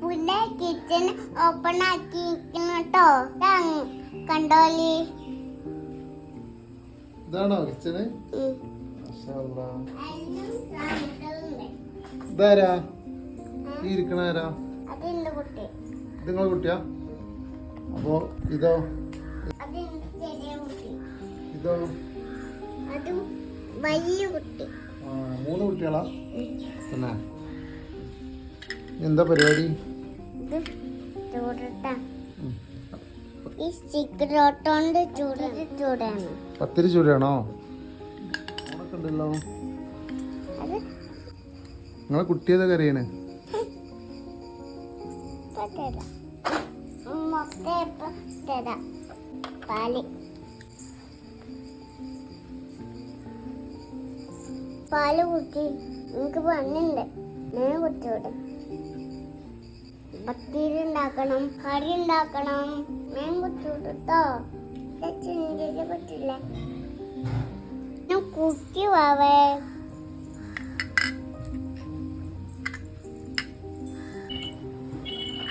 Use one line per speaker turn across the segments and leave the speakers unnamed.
പുതിയ kitchen open ആക്കിട്ടോ കണ്ടോലി.
ഇതാണോ kitchen? ഇതാരാ ഈ ഇരിക്കണാരാ? ഇത് നിങ്ങളെ കുട്ടിയാ? അപ്പോ ഇതോ? ഇതോ? മൂന്ന് കുട്ടികളാ? പിന്നെ എന്താ പരിപാടി? പത്തിരി ചൂടാണോ? ഉണ്ടല്ലോ. നിങ്ങളെ കുട്ടിയതാ കറിയാണ്?
പാല് കുട്ടി എനിക്ക് പണിണ്ട്. ഞാൻ കുട്ടിയോട് പത്തിരി ഉണ്ടാക്കണം, കറി ഉണ്ടാക്കണം. ഞാൻ കുട്ടിയോട് കേട്ടോ. പറ്റില്ല. ഞാൻ കുട്ടി വാവേ.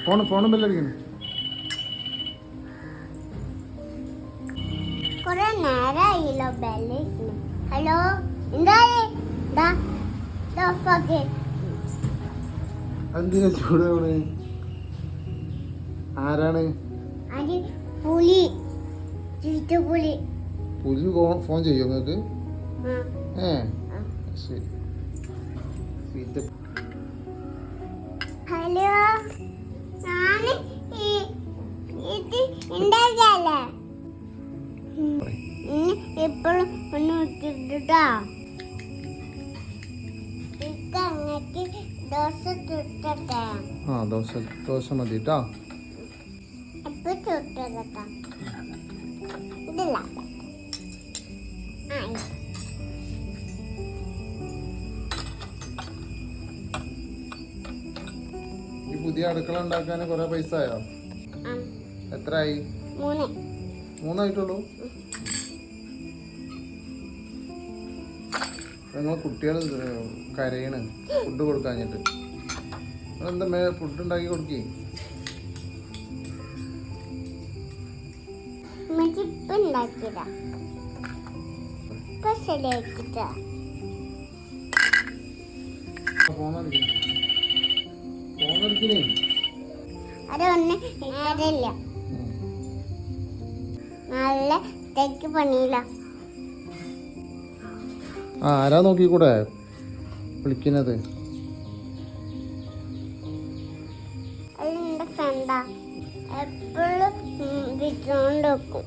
ഫോണും ബെല്ലടിക്കുന്നു.
കൊറേ നേരമായില്ലോ ബെല്ലടിക്കുന്നു. ഹലോ, എന്തായി?
എന്തിനാ ചൂടാവണേ? ആരാണ്?
പുലി.
ഫോൺ ചെയ്യോ നിങ്ങക്ക്? ശരി.
ഹലോ, ഞാന് ഇത് ഉണ്ടാക്കിയല്ലേ എപ്പോഴും ഒന്ന് വിട്ടിട്ടാ.
ദോശ മതി ട്ടാ.
ഇതില്ല.
ഈ പുതിയ അടുക്കള ഉണ്ടാക്കാൻ കൊറേ പൈസ ആയോ? എത്രയായി? 3 ആയിട്ടുള്ളൂ. നിങ്ങൾ കുട്ടികൾ കരയണ് ഫുഡ് കൊടുക്കാഞ്ഞിട്ട്. നിങ്ങളെന്താ ഫുഡ് ഉണ്ടാക്കി കൊടുക്കേ?
നല്ല തെക്ക് പണിയില്ല.
ആരാ നോക്കിക്കൂടെ വിളിക്കുന്നത്?
എന്റെ ഫ്രണ്ടാ. എപ്പോഴും വിളിച്ചോണ്ട് വെക്കും.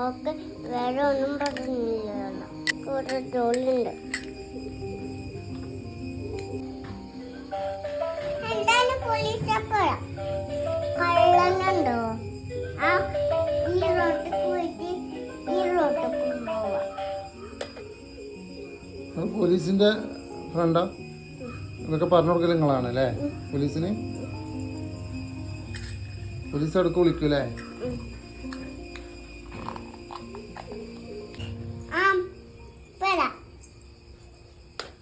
ഓക്കെ, വേറെ ഒന്നും പറഞ്ഞില്ലല്ലോ. കൂടെ ജോലിയുണ്ട്. എന്താണ് പോലീസ് എപ്പോഴാ? കള്ളനുണ്ടോ? ഈ റോട്ടിൽ പോയിട്ട് ഈ റോട്ടിൽ പോവാ.
പോലീസിന്റെ ഫ്രണ്ടാ? ഇതൊക്കെ പറഞ്ഞു കൊടുക്കൽ നിങ്ങളാണ് അല്ലേ പോലീസിന്? പോലീസ് അടുക്ക് വിളിക്കൂലേ?